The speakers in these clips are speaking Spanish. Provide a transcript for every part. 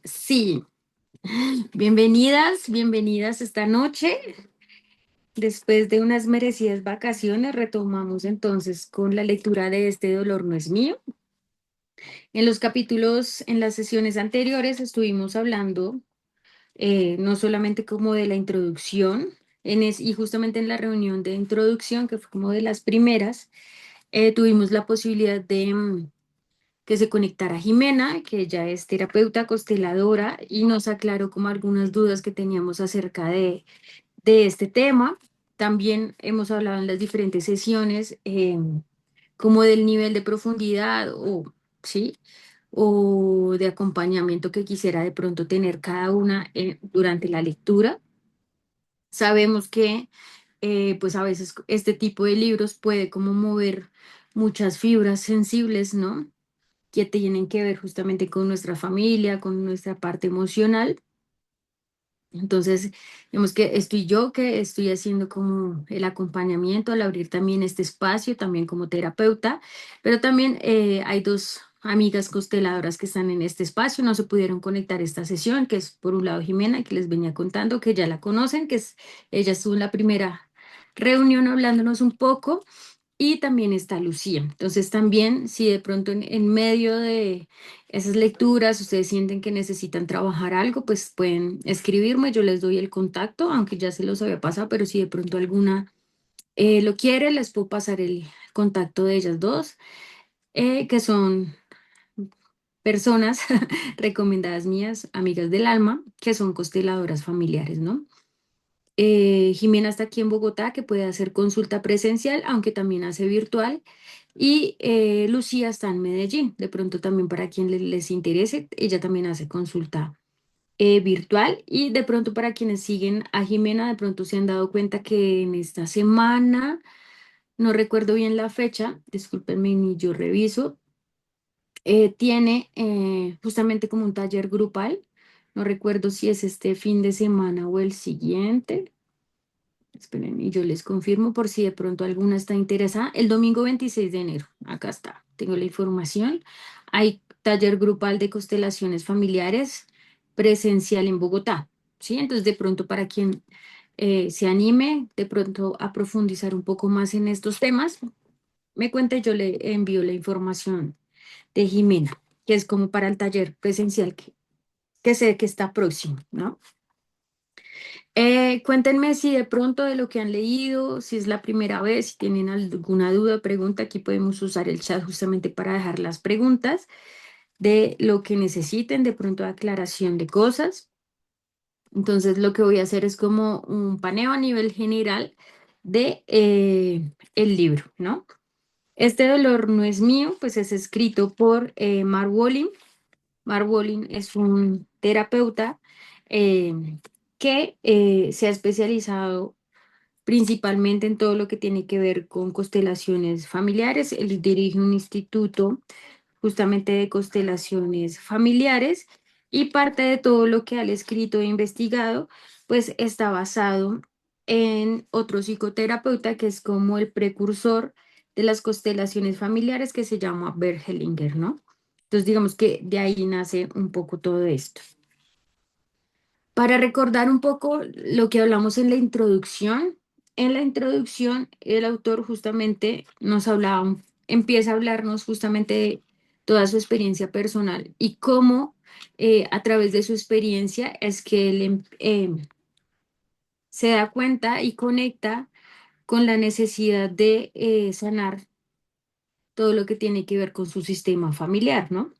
Sí, bienvenidas, bienvenidas esta noche. Después de unas merecidas vacaciones, retomamos entonces con la lectura de Este dolor no es mío. En los capítulos, en las sesiones anteriores, estuvimos hablando no solamente como de la introducción, y justamente en la reunión de introducción, que fue como de las primeras, tuvimos la posibilidad de que se conectara Jimena, que ella es terapeuta consteladora y nos aclaró como algunas dudas que teníamos acerca de este tema. También hemos hablado en las diferentes sesiones como del nivel de profundidad ¿sí? O de acompañamiento que quisiera de pronto tener cada una durante la lectura. Sabemos que pues a veces este tipo de libros puede como mover muchas fibras sensibles, ¿no? Que tienen que ver justamente con nuestra familia, con nuestra parte emocional. Entonces, digamos que estoy yo que estoy haciendo como el acompañamiento al abrir también este espacio, también como terapeuta, pero también hay dos amigas consteladoras que están en este espacio, no se pudieron conectar a esta sesión, que es por un lado Jimena, que les venía contando, que ya la conocen, ella estuvo en la primera reunión hablándonos un poco, y también está Lucía. Entonces también, si de pronto en medio de esas lecturas ustedes sienten que necesitan trabajar algo, pues pueden escribirme, yo les doy el contacto, aunque ya se los había pasado, pero si de pronto alguna lo quiere, les puedo pasar el contacto de ellas dos, que son personas recomendadas mías, amigas del alma, que son consteladoras familiares, ¿no? Jimena está aquí en Bogotá, que puede hacer consulta presencial, aunque también hace virtual. Y Lucía está en Medellín. De pronto también para quien les interese, ella también hace consulta virtual. Y de pronto para quienes siguen a Jimena, de pronto se han dado cuenta que en esta semana, no recuerdo bien la fecha, discúlpenme, ni yo reviso, tiene justamente como un taller grupal. No recuerdo si es este fin de semana o el siguiente. Esperen, y yo les confirmo por si de pronto alguna está interesada. El domingo 26 de enero, acá está, tengo la información. Hay taller grupal de constelaciones familiares presencial en Bogotá, ¿sí? Entonces, de pronto para quien se anime, de pronto a profundizar un poco más en estos temas, me cuenta y yo le envío la información de Jimena, que es como para el taller presencial que sé que está próximo, ¿no? Cuéntenme si de pronto de lo que han leído, si es la primera vez, si tienen alguna duda, pregunta, aquí podemos usar el chat justamente para dejar las preguntas de lo que necesiten, de pronto de aclaración de cosas. Entonces lo que voy a hacer es como un paneo a nivel general de el libro, ¿no? Este dolor no es mío, pues es escrito por Mark Wolin. Mark Wolin es un terapeuta eh, que se ha especializado principalmente en todo lo que tiene que ver con constelaciones familiares. Él dirige un instituto justamente de constelaciones familiares y parte de todo lo que ha escrito e investigado, pues está basado en otro psicoterapeuta que es como el precursor de las constelaciones familiares que se llama Bert Hellinger, ¿no? Entonces digamos que de ahí nace un poco todo esto. Para recordar un poco lo que hablamos en la introducción el autor justamente nos hablaba, empieza a hablarnos justamente de toda su experiencia personal y cómo a través de su experiencia es que él se da cuenta y conecta con la necesidad de sanar todo lo que tiene que ver con su sistema familiar, ¿no?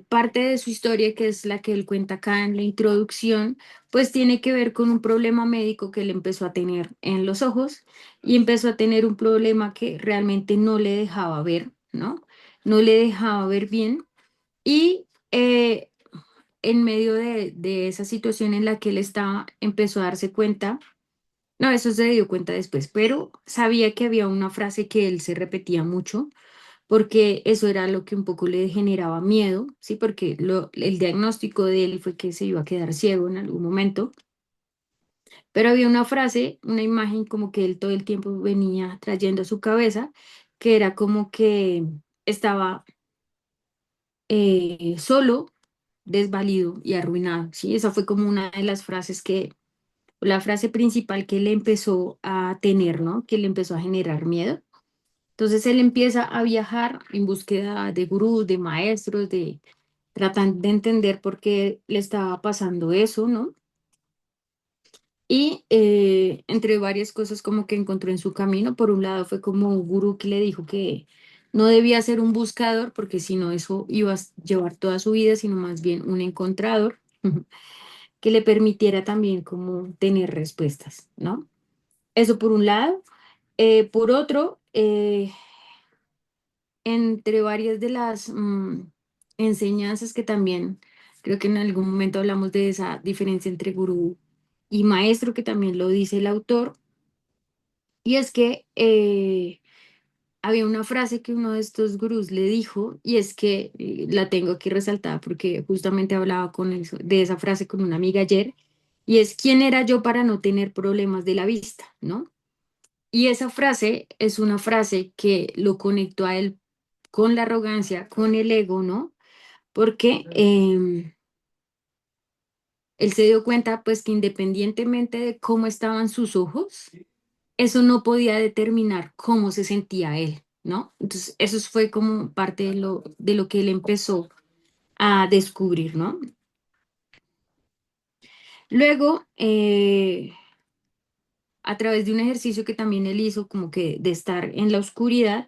Parte de su historia, que es la que él cuenta acá en la introducción, pues tiene que ver con un problema médico que él empezó a tener en los ojos y empezó a tener un problema que realmente no le dejaba ver, ¿no? No le dejaba ver bien y en medio de esa situación en la que él estaba, empezó a darse cuenta, no, eso se dio cuenta después, pero sabía que había una frase que él se repetía mucho porque eso era lo que un poco le generaba miedo, ¿sí? Porque el diagnóstico de él fue que se iba a quedar ciego en algún momento, pero había una frase, una imagen como que él todo el tiempo venía trayendo a su cabeza, que era como que estaba solo, desvalido y arruinado, ¿sí? Esa fue como una de las frases la frase principal que le empezó a tener, ¿no? Que le empezó a generar miedo. Entonces él empieza a viajar en búsqueda de gurús, de maestros, tratando de entender por qué le estaba pasando eso, ¿no? Y entre varias cosas como que encontró en su camino, por un lado fue como un gurú que le dijo que no debía ser un buscador, porque si no eso iba a llevar toda su vida, sino más bien un encontrador que le permitiera también como tener respuestas, ¿no? Eso por un lado. Por otro, entre varias de las enseñanzas que también creo que en algún momento hablamos de esa diferencia entre gurú y maestro, que también lo dice el autor, y es que había una frase que uno de estos gurús le dijo, y es que la tengo aquí resaltada porque justamente hablaba de esa frase con una amiga ayer, y es: ¿quién era yo para no tener problemas de la vista? ¿No? Y esa frase es una frase que lo conectó a él con la arrogancia, con el ego, ¿no? Porque él se dio cuenta, pues, que independientemente de cómo estaban sus ojos, eso no podía determinar cómo se sentía él, ¿no? Entonces, eso fue como parte de lo que él empezó a descubrir, ¿no? Luego, a través de un ejercicio que también él hizo, como que de estar en la oscuridad,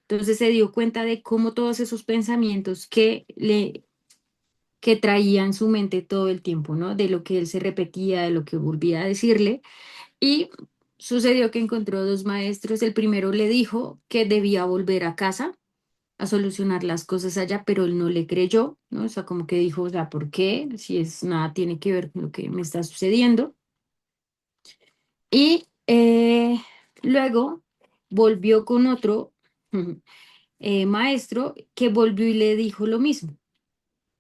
entonces se dio cuenta de cómo todos esos pensamientos que traía en su mente todo el tiempo, ¿no? De lo que él se repetía, de lo que volvía a decirle. Y sucedió que encontró dos maestros. El primero le dijo que debía volver a casa a solucionar las cosas allá, pero él no le creyó, ¿no? O sea, como que dijo, o sea, ¿por qué? Si es nada tiene que ver con lo que me está sucediendo. Y luego volvió con otro maestro que volvió y le dijo lo mismo.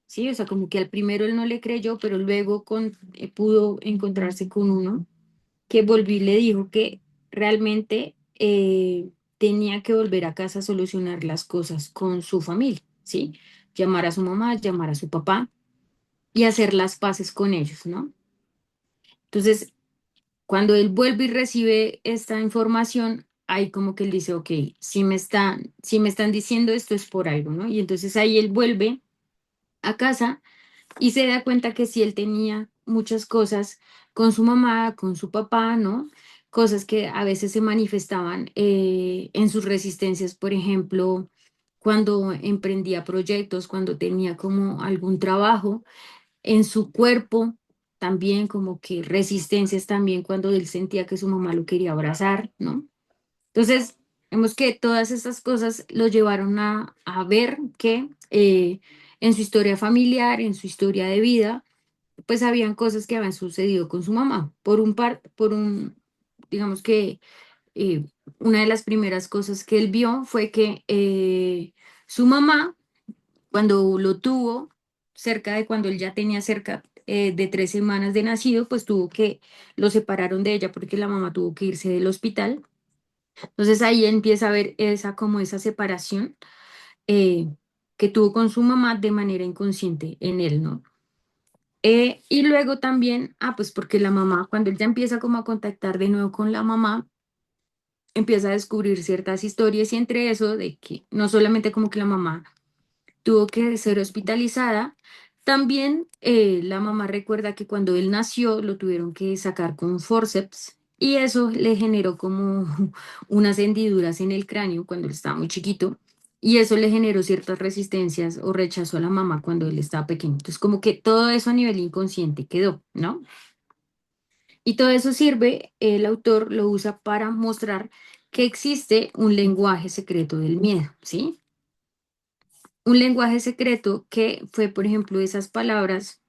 Sí, o sea, como que al primero él no le creyó, pero luego pudo encontrarse con uno que volvió y le dijo que realmente tenía que volver a casa a solucionar las cosas con su familia, ¿sí? Llamar a su mamá, llamar a su papá y hacer las paces con ellos, ¿no? Entonces, cuando él vuelve y recibe esta información, ahí como que él dice, ok, si me están diciendo esto es por algo, ¿no? Y entonces ahí él vuelve a casa y se da cuenta que sí, él tenía muchas cosas con su mamá, con su papá, ¿no? Cosas que a veces se manifestaban en sus resistencias, por ejemplo, cuando emprendía proyectos, cuando tenía como algún trabajo, en su cuerpo también como que resistencias también cuando él sentía que su mamá lo quería abrazar, ¿no? Entonces, vemos que todas estas cosas lo llevaron a ver que en su historia familiar, en su historia de vida, pues habían cosas que habían sucedido con su mamá. Digamos que eh, una de las primeras cosas que él vio fue que su mamá, cuando lo tuvo, cerca de cuando él ya tenía cerca de 3 semanas de nacido, pues lo separaron de ella porque la mamá tuvo que irse del hospital. Entonces ahí empieza a ver como esa separación eh, que tuvo con su mamá de manera inconsciente en él, ¿no? Y luego también, pues porque la mamá, cuando él ya empieza como a contactar de nuevo con la mamá, empieza a descubrir ciertas historias y entre eso de que no solamente como que la mamá tuvo que ser hospitalizada, también la mamá recuerda que cuando él nació lo tuvieron que sacar con forceps y eso le generó como unas hendiduras en el cráneo cuando él estaba muy chiquito y eso le generó ciertas resistencias o rechazo a la mamá cuando él estaba pequeño. Entonces como que todo eso a nivel inconsciente quedó, ¿no? Y todo eso sirve, el autor lo usa para mostrar que existe un lenguaje secreto del miedo, ¿sí? Un lenguaje secreto que fue, por ejemplo, esas palabras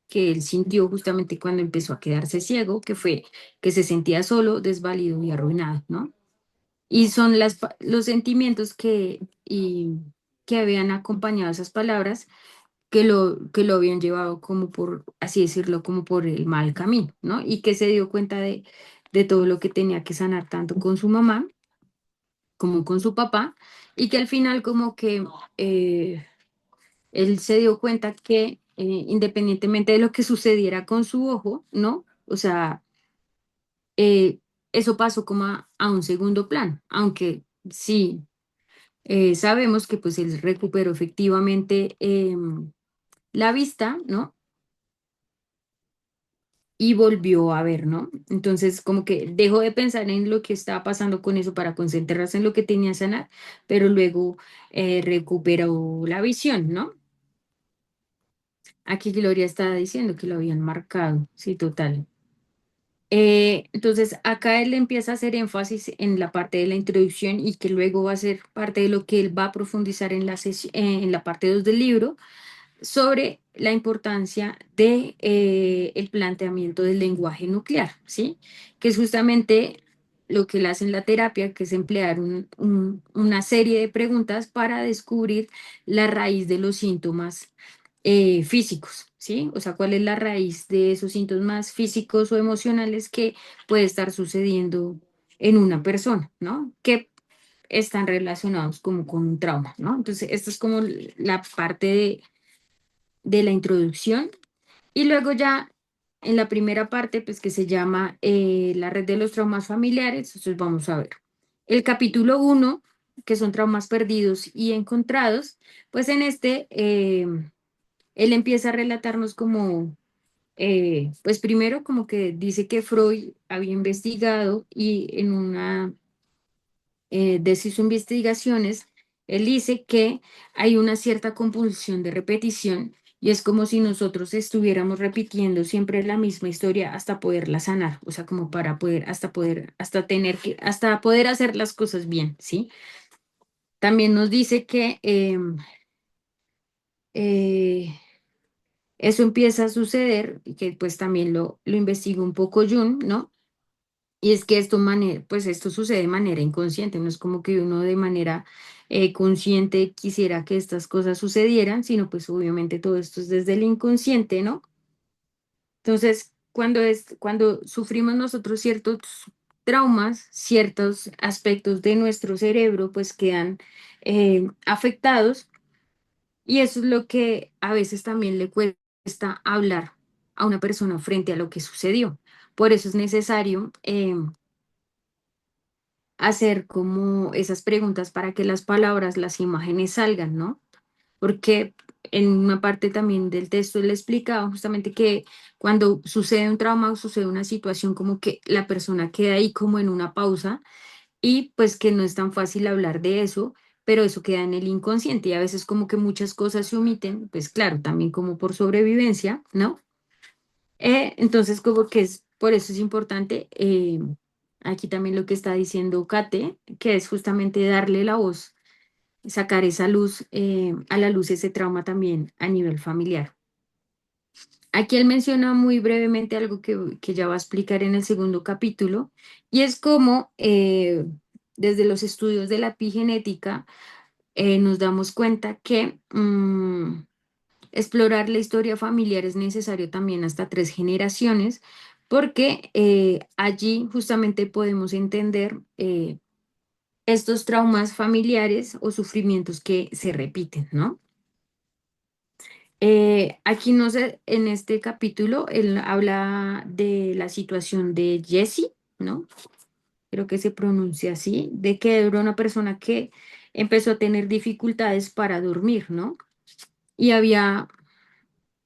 que él sintió justamente cuando empezó a quedarse ciego, que fue que se sentía solo, desvalido y arruinado, ¿no? Y son los sentimientos que habían acompañado esas palabras que lo habían llevado como por, así decirlo, como por el mal camino, ¿no? Y que se dio cuenta de todo lo que tenía que sanar tanto con su mamá como con su papá y que al final como que él se dio cuenta que independientemente de lo que sucediera con su ojo, ¿no? O sea, eh, eso pasó como a un segundo plano, aunque sí sabemos que pues él recuperó efectivamente la vista, ¿no? Y volvió a ver, ¿no? Entonces, como que dejó de pensar en lo que estaba pasando con eso para concentrarse en lo que tenía que sanar, pero luego recuperó la visión, ¿no? Aquí Gloria estaba diciendo que lo habían marcado, sí, total. Entonces, acá él empieza a hacer énfasis en la parte de la introducción y que luego va a ser parte de lo que él va a profundizar en en la parte 2 del libro sobre la importancia de el planteamiento del lenguaje nuclear, ¿sí? Que es justamente lo que él hace en la terapia, que es emplear una serie de preguntas para descubrir la raíz de los síntomas físicos, ¿sí? O sea, cuál es la raíz de esos síntomas físicos o emocionales que puede estar sucediendo en una persona, ¿no? Que están relacionados como con un trauma, ¿no? Entonces, esta es como la parte de la introducción y luego ya en la primera parte, pues que se llama la red de los traumas familiares, entonces vamos a ver. El capítulo uno, que son traumas perdidos y encontrados, pues en este, él empieza a relatarnos como, pues primero como que dice que Freud había investigado y en una de sus investigaciones, él dice que hay una cierta compulsión de repetición y es como si nosotros estuviéramos repitiendo siempre la misma historia hasta poderla sanar, o sea, como para poder, hasta tener que, hasta poder hacer las cosas bien, ¿sí? También nos dice que eh, eso empieza a suceder y que pues también lo investiga un poco Jung, ¿no? Y es que pues esto sucede de manera inconsciente, no es como que uno de manera consciente quisiera que estas cosas sucedieran, sino pues obviamente todo esto es desde el inconsciente, ¿no? Entonces, cuando sufrimos nosotros ciertos traumas, ciertos aspectos de nuestro cerebro pues quedan afectados y eso es lo que a veces también le cuesta hablar a una persona frente a lo que sucedió. Por eso es necesario hacer como esas preguntas para que las palabras, las imágenes salgan, ¿no? Porque en una parte también del texto le explicaba justamente que cuando sucede un trauma o sucede una situación como que la persona queda ahí como en una pausa y pues que no es tan fácil hablar de eso, pero eso queda en el inconsciente y a veces como que muchas cosas se omiten, pues claro, también como por sobrevivencia, ¿no? Entonces, como que es, por eso es importante, aquí también lo que está diciendo Kate, que es justamente darle la voz, sacar esa luz, a la luz ese trauma también a nivel familiar. Aquí él menciona muy brevemente algo que ya va a explicar en el segundo capítulo, y es cómo desde los estudios de la epigenética nos damos cuenta que explorar la historia familiar es necesario también hasta 3 generaciones, porque allí justamente podemos entender estos traumas familiares o sufrimientos que se repiten, ¿no? Aquí no sé, en este capítulo él habla de la situación de Jessie, ¿no? Creo que se pronuncia así, de que era una persona que empezó a tener dificultades para dormir, ¿no? Y había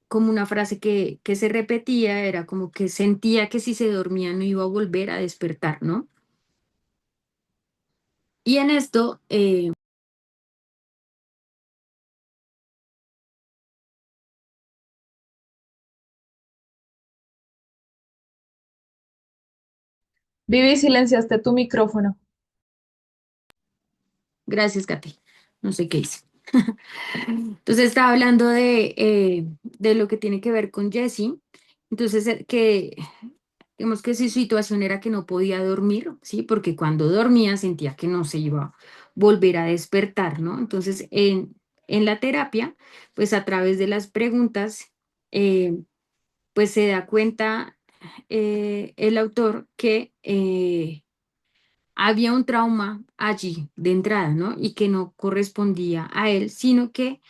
como una frase que se repetía, era como que sentía que si se dormía no iba a volver a despertar, ¿no? Y en esto, Vivi, silenciaste tu micrófono. gracias, Katy, no sé qué hice. Entonces estaba hablando de lo que tiene que ver con Jessie, entonces que, digamos que su situación era que no podía dormir, ¿sí? Porque cuando dormía sentía que no se iba a volver a despertar, ¿no? Entonces en la terapia, pues a través de las preguntas, eh, pues se da cuenta el autor que había un trauma allí de entrada, ¿no? Y que no correspondía a él, sino que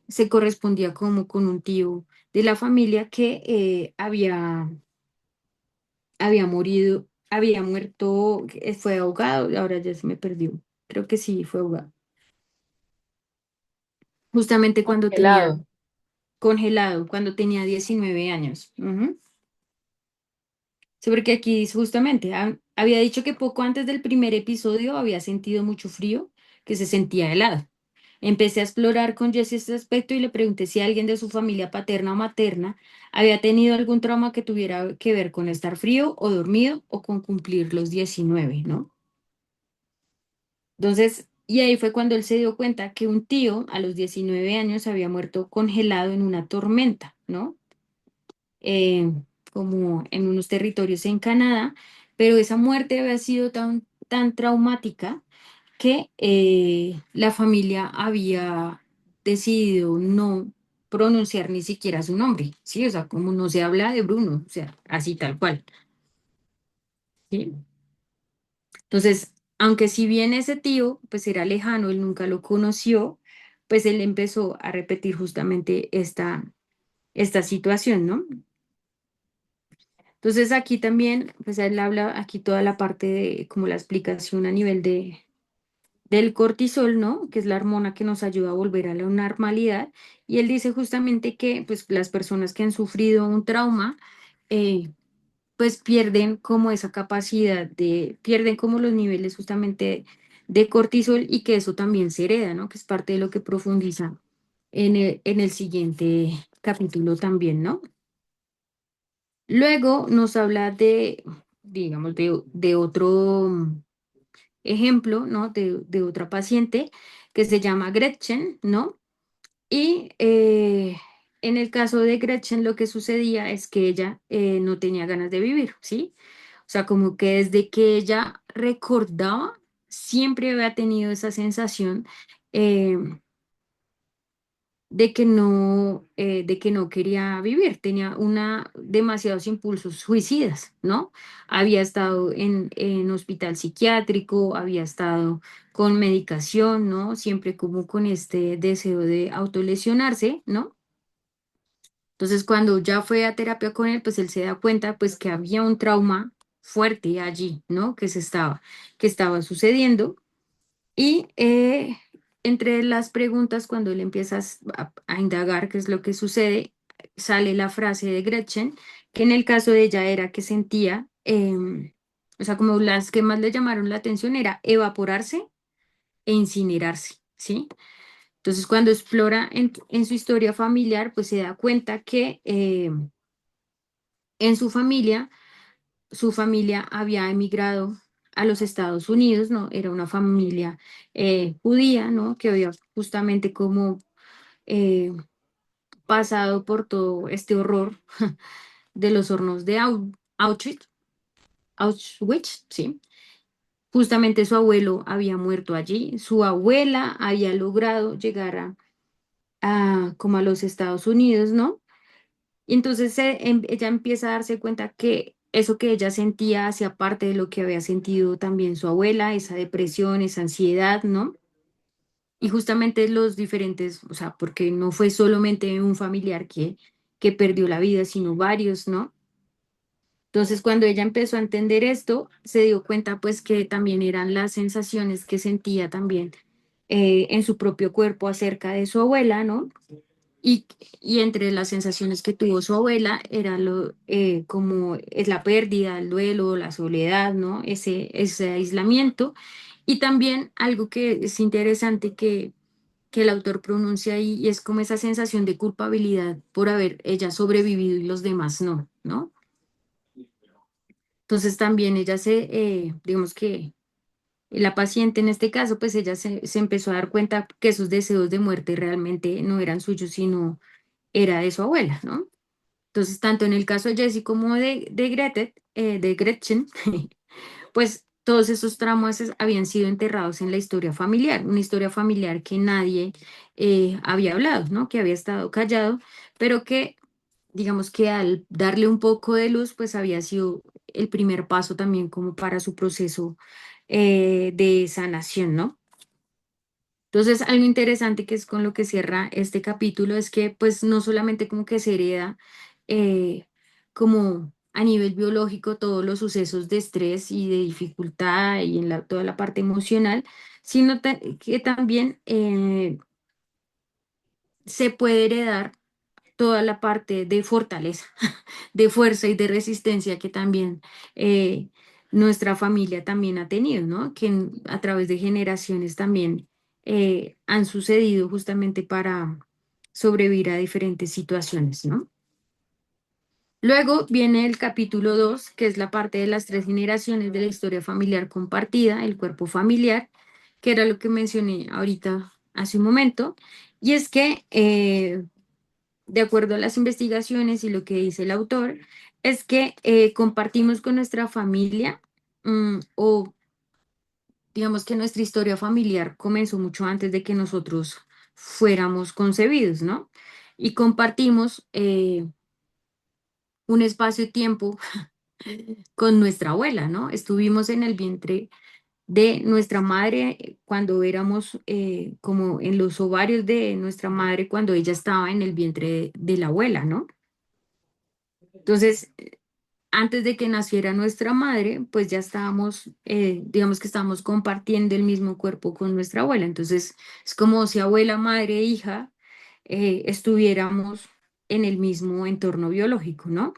se correspondía como con un tío de la familia que había morido, había muerto, fue ahogado, ahora ya se me perdió. Creo que sí, fue ahogado. Justamente cuando tenía Congelado. congelado, cuando tenía 19 años. Ujú. Sí, porque aquí dice justamente, había dicho que poco antes del primer episodio había sentido mucho frío, que se sentía helado. Empecé a explorar con Jesse este aspecto y le pregunté si alguien de su familia paterna o materna había tenido algún trauma que tuviera que ver con estar frío o dormido o con cumplir los 19, ¿no? Entonces, y ahí fue cuando él se dio cuenta que un tío a los 19 años había muerto congelado en una tormenta, ¿no? eh, como en unos territorios en Canadá, pero esa muerte había sido tan traumática que la familia había decidido no pronunciar ni siquiera su nombre, ¿sí? O sea, como no se habla de Bruno, o sea, así tal cual, ¿sí? Entonces, aunque si bien ese tío, pues era lejano, él nunca lo conoció, pues él empezó a repetir justamente esta situación, ¿no? Entonces aquí también, pues él habla aquí toda la parte de como la explicación a nivel del cortisol, ¿no? Que es la hormona que nos ayuda a volver a la normalidad. Y él dice justamente que pues las personas que han sufrido un trauma, eh, pues pierden como esa capacidad pierden como los niveles justamente de cortisol y que eso también se hereda, ¿no? Que es parte de lo que profundiza en el siguiente capítulo también, ¿no? Luego nos habla digamos, de otro ejemplo, ¿no? De otra paciente que se llama Gretchen, ¿no? Y en el caso de Gretchen lo que sucedía es que ella no tenía ganas de vivir, ¿sí? O sea, como que desde que ella recordaba, siempre había tenido esa sensación. eh, de que no quería vivir, tenía demasiados impulsos suicidas, ¿no? Había estado en hospital psiquiátrico, había estado con medicación, ¿no? Siempre como con este deseo de autolesionarse, ¿no? Entonces, cuando ya fue a terapia con él, pues él se da cuenta, pues, que había un trauma fuerte allí, ¿no? Que estaba sucediendo. Y entre las preguntas, cuando él empieza a indagar qué es lo que sucede, sale la frase de Gretchen, que en el caso de ella era que sentía, o sea, como las que más le llamaron la atención era evaporarse e incinerarse, ¿sí? Entonces, cuando explora en su historia familiar, pues se da cuenta que en su familia había emigrado a los Estados Unidos, ¿no? Era una familia judía, ¿no? Que había justamente como eh, pasado por todo este horror de los hornos de Auschwitz, ¿sí? Justamente su abuelo había muerto allí, su abuela había logrado llegar como a los Estados Unidos, ¿no? Y entonces ella empieza a darse cuenta que eso que ella sentía hacía parte de lo que había sentido también su abuela, esa depresión, esa ansiedad, ¿no? Y justamente los diferentes, o sea, porque no fue solamente un familiar que perdió la vida, sino varios, ¿no? Entonces, cuando ella empezó a entender esto, se dio cuenta pues que también eran las sensaciones que sentía también en su propio cuerpo acerca de su abuela, ¿no? Y, y entre las sensaciones que tuvo su abuela era como es la pérdida, el duelo, la soledad, ¿no? Ese aislamiento. Y también algo que es interesante que el autor pronuncia ahí, y es como esa sensación de culpabilidad por haber ella sobrevivido y los demás no, ¿no? Entonces también ella digamos que la paciente en este caso, pues ella se empezó a dar cuenta que esos deseos de muerte realmente no eran suyos, sino era de su abuela, ¿no? Entonces, tanto en el caso de Jessie como de Gretchen, pues todos esos traumas habían sido enterrados en la historia familiar, una historia familiar que nadie había hablado, ¿no? Que había estado callado, pero que, digamos que al darle un poco de luz, pues había sido el primer paso también como para su proceso de sanación, ¿no? Entonces, algo interesante que es con lo que cierra este capítulo es que pues no solamente como que se hereda eh, como a nivel biológico todos los sucesos de estrés y de dificultad y en toda la parte emocional, sino que también se puede heredar toda la parte de fortaleza, de fuerza y de resistencia que también eh, nuestra familia también ha tenido, ¿no? Que a través de generaciones también han sucedido justamente para sobrevivir a diferentes situaciones, ¿no? Luego viene el capítulo 2, que es la parte de las tres generaciones de la historia familiar compartida, el cuerpo familiar, que era lo que mencioné ahorita hace un momento. Y es que de acuerdo a las investigaciones y lo que dice el autor, es que compartimos con nuestra familia o digamos que nuestra historia familiar comenzó mucho antes de que nosotros fuéramos concebidos, ¿no? Y compartimos un espacio-tiempo con nuestra abuela, ¿no? Estuvimos en el vientre de nuestra madre cuando éramos como en los ovarios de nuestra madre cuando ella estaba en el vientre de la abuela, ¿no? Entonces, antes de que naciera nuestra madre, pues ya estábamos, digamos que estábamos compartiendo el mismo cuerpo con nuestra abuela. Entonces, es como si abuela, madre, hija, estuviéramos en el mismo entorno biológico, ¿no?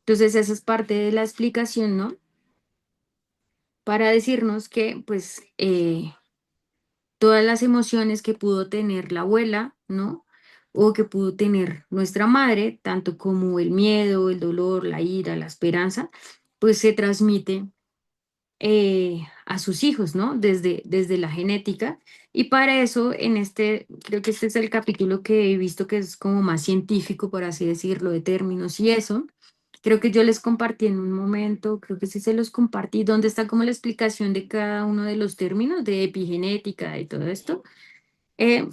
Entonces, esa es parte de la explicación, ¿no? Para decirnos que, pues, todas las emociones que pudo tener la abuela, ¿no? O que pudo tener nuestra madre, tanto como el miedo, el dolor, la ira, la esperanza, pues se transmite a sus hijos, ¿no? Desde la genética. Y para eso, creo que este es el capítulo que he visto que es como más científico, por así decirlo, de términos y eso. Creo que yo les compartí en un momento, creo que sí se los compartí, donde está como la explicación de cada uno de los términos de epigenética y todo esto. Eh,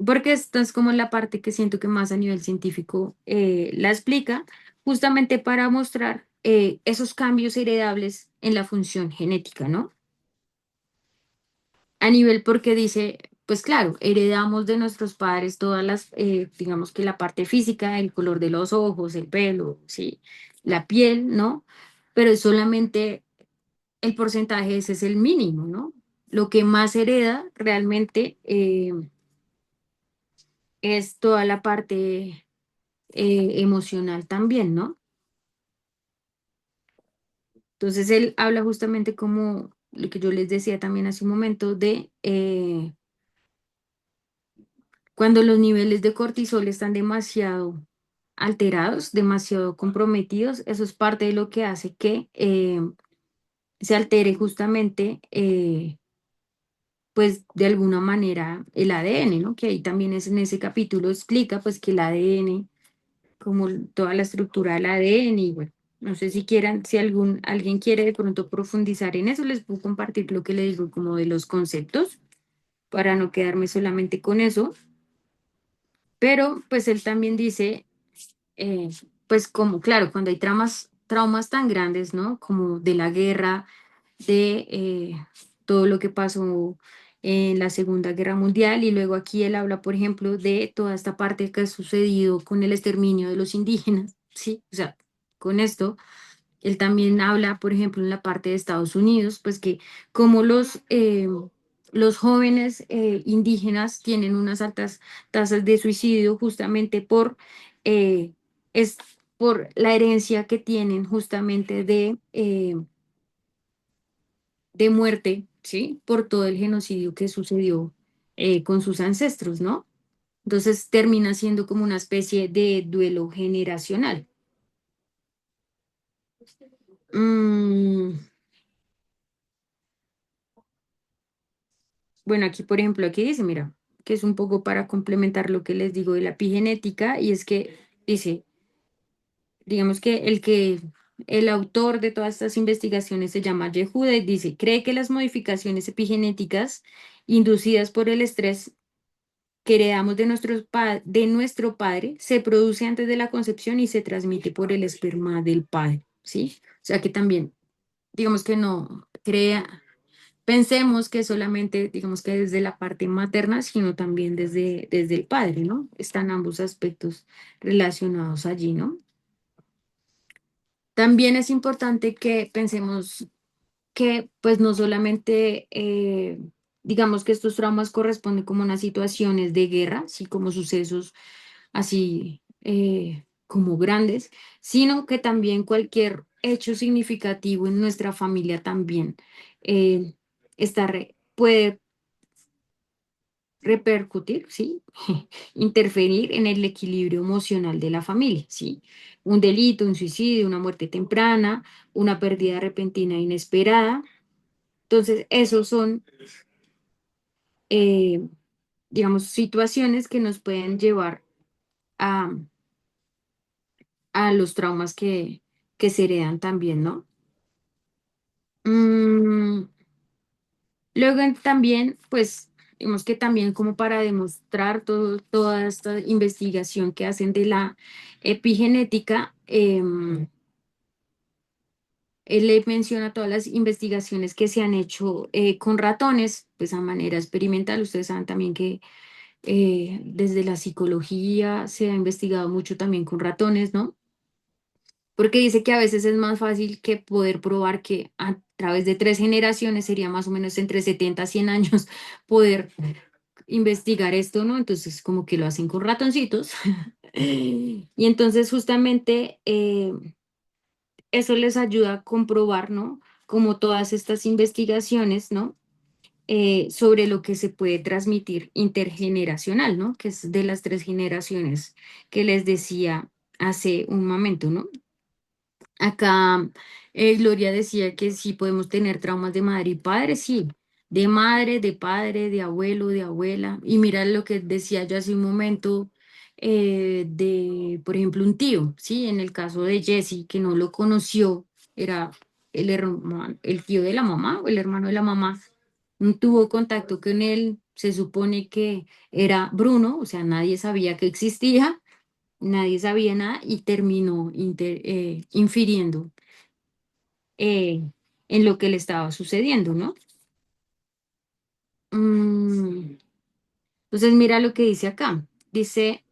Porque esta es como la parte que siento que más a nivel científico la explica, justamente para mostrar esos cambios heredables en la función genética, ¿no? A nivel porque dice, pues claro, heredamos de nuestros padres todas digamos que la parte física, el color de los ojos, el pelo, sí, la piel, ¿no? Pero es solamente el porcentaje, ese es el mínimo, ¿no? Lo que más hereda realmente es toda la parte emocional también, ¿no? Entonces él habla justamente como lo que yo les decía también hace un momento de cuando los niveles de cortisol están demasiado alterados, demasiado comprometidos, eso es parte de lo que hace que se altere justamente, pues de alguna manera el ADN, ¿no? Que ahí también es en ese capítulo explica pues que el ADN como toda la estructura del ADN y bueno, no sé si quieran, si alguien quiere de pronto profundizar en eso, les puedo compartir lo que les digo como de los conceptos para no quedarme solamente con eso, pero pues él también dice, eh, pues como claro, cuando hay traumas tan grandes, ¿no? Como de la guerra, de todo lo que pasó en la Segunda Guerra Mundial y luego aquí él habla, por ejemplo, de toda esta parte que ha sucedido con el exterminio de los indígenas, ¿sí? O sea, con esto, él también habla, por ejemplo, en la parte de Estados Unidos, pues que como los jóvenes indígenas tienen unas altas tasas de suicidio justamente eh, es por la herencia que tienen justamente de muerte, ¿sí? Por todo el genocidio que sucedió con sus ancestros, ¿no? Entonces termina siendo como una especie de duelo generacional. Mm, bueno, aquí, por ejemplo, aquí dice, mira, que es un poco para complementar lo que les digo de la epigenética, y es que dice, digamos que el autor de todas estas investigaciones se llama Yehuda y dice, cree que las modificaciones epigenéticas inducidas por el estrés que heredamos de nuestro padre se produce antes de la concepción y se transmite por el esperma del padre, ¿sí? O sea que también, digamos que no crea. pensemos que solamente, digamos que desde la parte materna, sino también desde el padre, ¿no? Están ambos aspectos relacionados allí, ¿no? También es importante que pensemos que pues no solamente digamos que estos traumas corresponden como unas situaciones de guerra, así como sucesos así como grandes, sino que también cualquier hecho significativo en nuestra familia también eh, puede repercutir, ¿sí? Interferir en el equilibrio emocional de la familia, ¿sí? Un delito, un suicidio, una muerte temprana, una pérdida repentina e inesperada. Entonces, esos son, eh, digamos, situaciones que nos pueden llevar a, a los traumas que se heredan también, ¿no? Mm, luego también, pues, digamos que también como para demostrar toda esta investigación que hacen de la epigenética, él le menciona todas las investigaciones que se han hecho con ratones, pues a manera experimental. Ustedes saben también que desde la psicología se ha investigado mucho también con ratones, ¿no? Porque dice que a veces es más fácil que poder probar que a través de 3 generaciones sería más o menos entre 70 a 100 años poder investigar esto, ¿no? Entonces como que lo hacen con ratoncitos. Y entonces justamente eso les ayuda a comprobar, ¿no? Como todas estas investigaciones, ¿no? Sobre lo que se puede transmitir intergeneracional, ¿no? Que es de las 3 generaciones que les decía hace un momento, ¿no? Acá Gloria decía que sí podemos tener traumas de madre y padre, sí, de madre, de padre, de abuelo, de abuela. Y mira lo que decía yo hace un momento de, por ejemplo, un tío, ¿sí? En el caso de Jesse, que no lo conoció, era el hermano, el tío de la mamá o el hermano de la mamá, no tuvo contacto con él, se supone que era Bruno, o sea, nadie sabía que existía. Nadie sabía nada y terminó infiriendo eh, en lo que le estaba sucediendo, ¿no? Mm, entonces, mira lo que dice acá. Dice,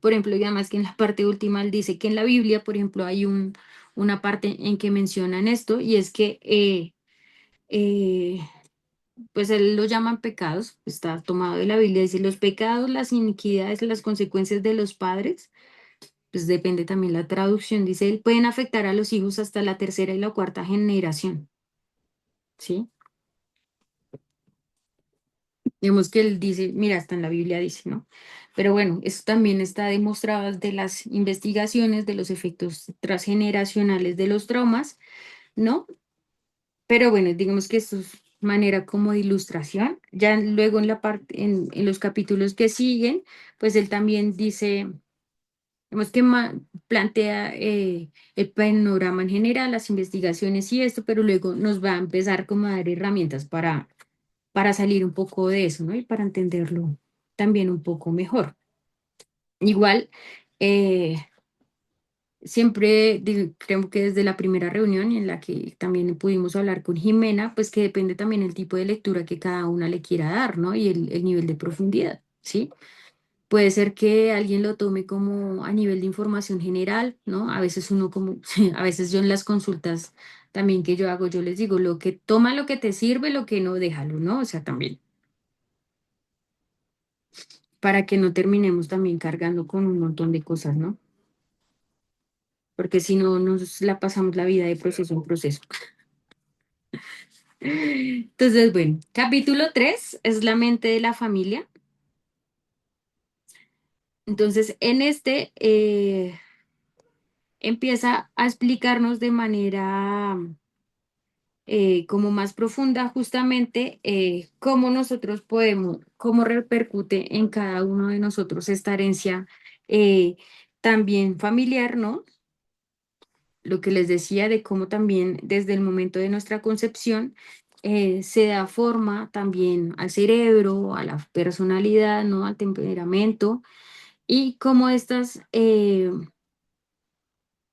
por ejemplo, y además que en la parte última él dice que en la Biblia, por ejemplo, hay una parte en que mencionan esto y es que, eh, pues él lo llaman pecados, está tomado de la Biblia, dice los pecados, las iniquidades, las consecuencias de los padres pues depende también la traducción, dice él, pueden afectar a los hijos hasta la tercera y la cuarta generación, ¿sí? Digamos que él dice, mira, hasta en la Biblia dice, ¿no? Pero bueno, eso también está demostrado de las investigaciones de los efectos transgeneracionales de los traumas, ¿no? Pero bueno, digamos que esto es manera como de ilustración. Ya luego en la parte, en los capítulos que siguen, pues él también dice Vemos que plantea el panorama en general, las investigaciones y esto, pero luego nos va a empezar como a dar herramientas para salir un poco de eso, ¿no? Y para entenderlo también un poco mejor. Igual, eh, siempre creo que desde la primera reunión y en la que también pudimos hablar con Jimena, pues que depende también el tipo de lectura que cada una le quiera dar, ¿no? Y el nivel de profundidad, ¿sí? Puede ser que alguien lo tome como a nivel de información general, ¿no? A veces uno como, a veces yo en las consultas también que yo hago, yo les digo, lo que toma lo que te sirve, lo que no, déjalo, ¿no? O sea, también, para que no terminemos también cargando con un montón de cosas, ¿no? Porque si no, nos la pasamos la vida de proceso en proceso. Entonces, bueno, capítulo 3 es la mente de la familia. Entonces, en este empieza a explicarnos de manera como más profunda justamente cómo nosotros podemos, cómo repercute en cada uno de nosotros esta herencia también familiar, ¿no? Lo que les decía de cómo también desde el momento de nuestra concepción se da forma también al cerebro, a la personalidad, ¿no? Al temperamento y cómo estas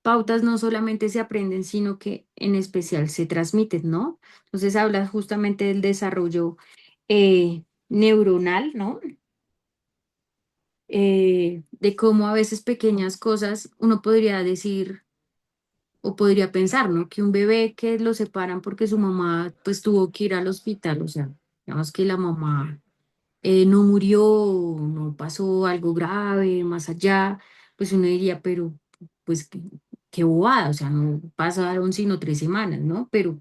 pautas no solamente se aprenden, sino que en especial se transmiten, ¿no? Entonces habla justamente del desarrollo neuronal, ¿no? De cómo a veces pequeñas cosas uno podría decir o podría pensar, ¿no? Que un bebé que lo separan porque su mamá pues tuvo que ir al hospital, o sea, digamos que la mamá no murió, no pasó algo grave, más allá, pues uno diría, pero pues qué bobada, o sea, no pasaron sino 3 semanas, ¿no? Pero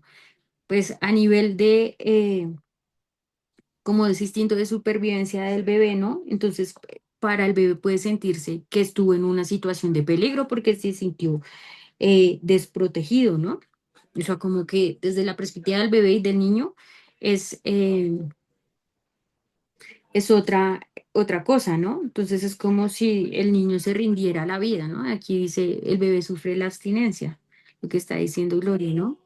pues a nivel de, como es instinto de supervivencia del bebé, ¿no? Entonces, para el bebé puede sentirse que estuvo en una situación de peligro porque se sintió desprotegido, ¿no? O sea, como que desde la perspectiva del bebé y del niño es, eh, es otra cosa, ¿no? Entonces es como si el niño se rindiera a la vida, ¿no? Aquí dice, el bebé sufre la abstinencia, lo que está diciendo Gloria, ¿no?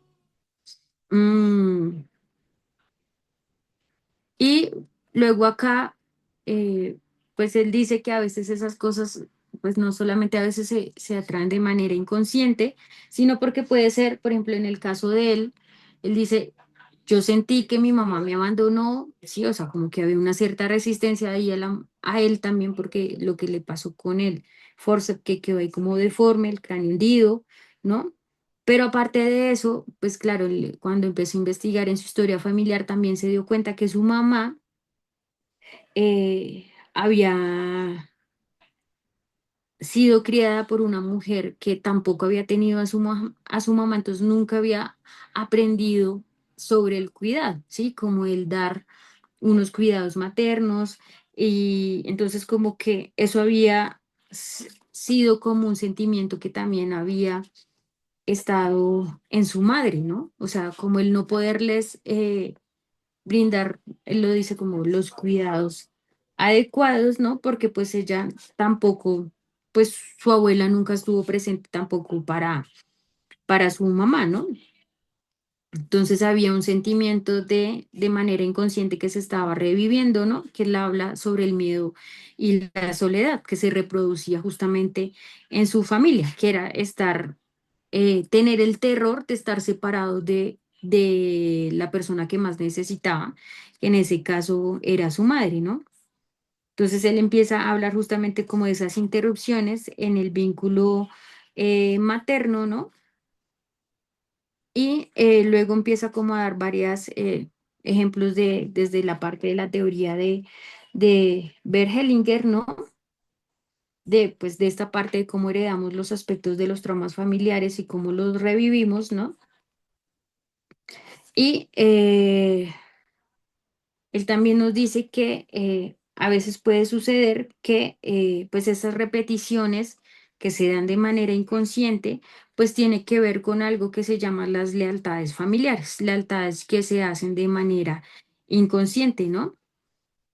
Mm, y luego acá, pues él dice que a veces esas cosas, pues no solamente a veces se atraen de manera inconsciente, sino porque puede ser, por ejemplo, en el caso de él dice, yo sentí que mi mamá me abandonó, sí, o sea, como que había una cierta resistencia ahí a él también, porque lo que le pasó con el forceps, que quedó ahí como deforme, el cráneo hundido, ¿no? Pero aparte de eso, pues claro, cuando empezó a investigar en su historia familiar, también se dio cuenta que su mamá había sido criada por una mujer que tampoco había tenido a su mamá, entonces nunca había aprendido sobre el cuidado, ¿sí? Como el dar unos cuidados maternos y entonces como que eso había sido como un sentimiento que también había estado en su madre, ¿no? O sea, como el no poderles brindar, él lo dice como los cuidados adecuados, ¿no? Porque pues ella tampoco, pues su abuela nunca estuvo presente tampoco para su mamá, ¿no? Entonces había un sentimiento de manera inconsciente que se estaba reviviendo, ¿no? Que él habla sobre el miedo y la soledad que se reproducía justamente en su familia, que era tener el terror de estar separado de la persona que más necesitaba, que en ese caso era su madre, ¿no? Entonces él empieza a hablar justamente como de esas interrupciones en el vínculo materno, ¿no? Y luego empieza como a dar varias ejemplos desde la parte de la teoría de Bert Hellinger, ¿no? Pues, de esta parte de cómo heredamos los aspectos de los traumas familiares y cómo los revivimos, ¿no? Y él también nos dice que a veces puede suceder que pues esas repeticiones que se dan de manera inconsciente, pues tiene que ver con algo que se llama las lealtades familiares, lealtades que se hacen de manera inconsciente, ¿no?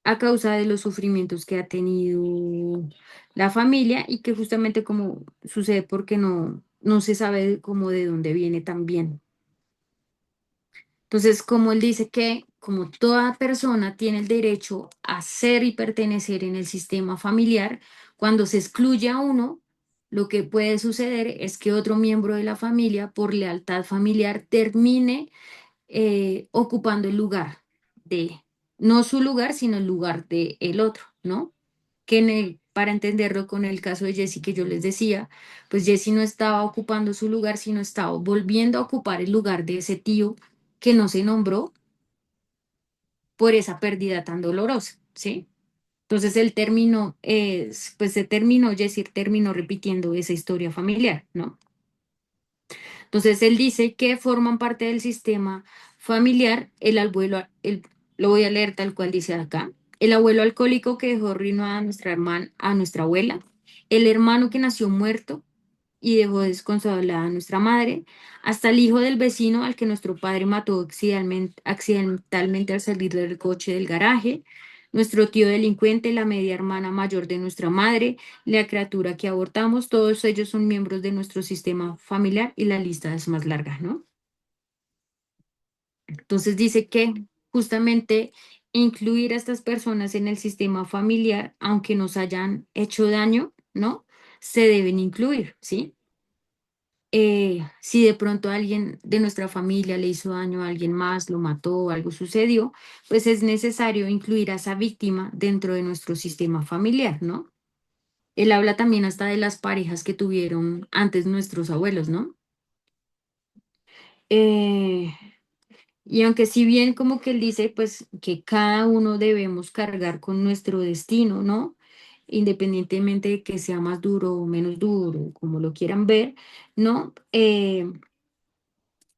A causa de los sufrimientos que ha tenido la familia y que justamente como sucede porque no se sabe cómo de dónde viene también. Entonces, como él dice que como toda persona tiene el derecho a ser y pertenecer en el sistema familiar, cuando se excluye a uno, lo que puede suceder es que otro miembro de la familia, por lealtad familiar, termine ocupando el lugar de, no su lugar, sino el lugar de el otro, ¿no? Para entenderlo con el caso de Jessie que yo les decía, pues Jessie no estaba ocupando su lugar, sino estaba volviendo a ocupar el lugar de ese tío que no se nombró por esa pérdida tan dolorosa, ¿sí? Entonces él terminó, pues se terminó, Jessie terminó repitiendo esa historia familiar, ¿no? Entonces él dice que forman parte del sistema familiar el abuelo, lo voy a leer tal cual dice acá, el abuelo alcohólico que dejó ruino a nuestra hermana, a nuestra abuela, el hermano que nació muerto y dejó desconsolada a nuestra madre, hasta el hijo del vecino al que nuestro padre mató accidentalmente al salir del coche del garaje, nuestro tío delincuente, la media hermana mayor de nuestra madre, la criatura que abortamos, todos ellos son miembros de nuestro sistema familiar y la lista es más larga, ¿no? Entonces dice que justamente incluir a estas personas en el sistema familiar, aunque nos hayan hecho daño, ¿no? Se deben incluir, ¿sí? Si de pronto alguien de nuestra familia le hizo daño a alguien más, lo mató, algo sucedió, pues es necesario incluir a esa víctima dentro de nuestro sistema familiar, ¿no? Él habla también hasta de las parejas que tuvieron antes nuestros abuelos, ¿no? Eh, y aunque si bien como que él dice, pues que cada uno debemos cargar con nuestro destino, ¿no? Independientemente de que sea más duro o menos duro, como lo quieran ver, ¿no?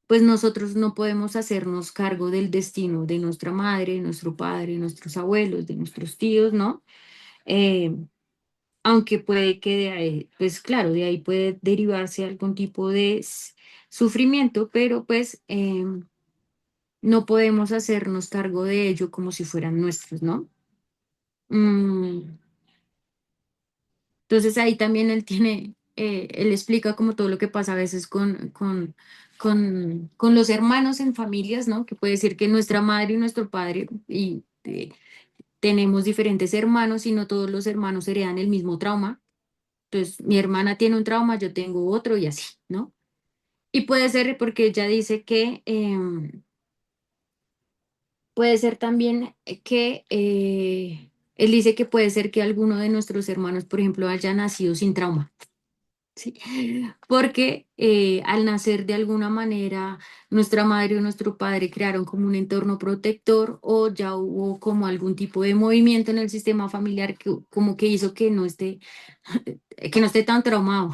Pues nosotros no podemos hacernos cargo del destino de nuestra madre, nuestro padre, nuestros abuelos, de nuestros tíos, ¿no? Eh, Aunque puede que de ahí, pues claro, de ahí puede derivarse algún tipo de sufrimiento, pero pues no podemos hacernos cargo de ello como si fueran nuestros, ¿no? Mm, entonces ahí también él tiene, él explica como todo lo que pasa a veces con los hermanos en familias, ¿no? Que puede decir que nuestra madre y nuestro padre y tenemos diferentes hermanos y no todos los hermanos heredan el mismo trauma. Entonces, mi hermana tiene un trauma, yo tengo otro y así, ¿no? Y puede ser porque ella dice que puede ser también que él dice que puede ser que alguno de nuestros hermanos, por ejemplo, haya nacido sin trauma. Sí, porque al nacer de alguna manera nuestra madre o nuestro padre crearon como un entorno protector o ya hubo como algún tipo de movimiento en el sistema familiar que como que hizo que no esté tan traumado,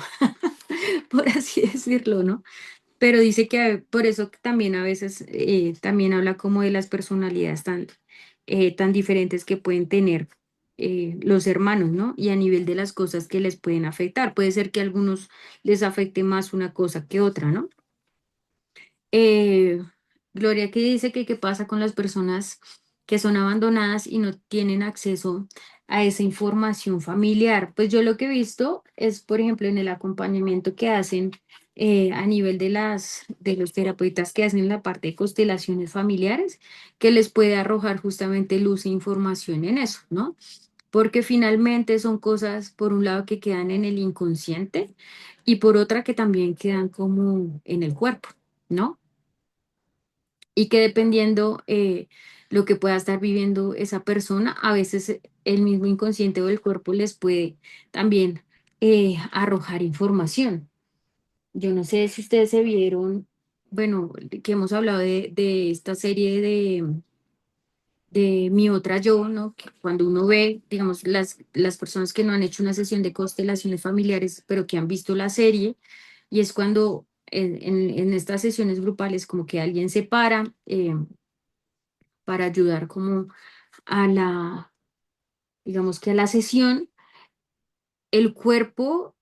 por así decirlo, ¿no? Pero dice que por eso que también a veces también habla como de las personalidades tan diferentes que pueden tener los hermanos, ¿no? Y a nivel de las cosas que les pueden afectar. Puede ser que a algunos les afecte más una cosa que otra, ¿no? Eh, Gloria aquí dice que qué pasa con las personas que son abandonadas y no tienen acceso a esa información familiar. Pues yo lo que he visto es, por ejemplo, en el acompañamiento que hacen a nivel de los terapeutas que hacen la parte de constelaciones familiares, que les puede arrojar justamente luz e información en eso, ¿no? Porque finalmente son cosas, por un lado, que quedan en el inconsciente y por otra que también quedan como en el cuerpo, ¿no? Y que dependiendo lo que pueda estar viviendo esa persona, a veces el mismo inconsciente o el cuerpo les puede también arrojar información. Yo no sé si ustedes se vieron, bueno, que hemos hablado de esta serie de Mi Otra Yo, ¿no? Que cuando uno ve, digamos, las personas que no han hecho una sesión de constelaciones familiares, pero que han visto la serie, y es cuando en estas sesiones grupales como que alguien se para. Para ayudar como a digamos que a la sesión, el cuerpo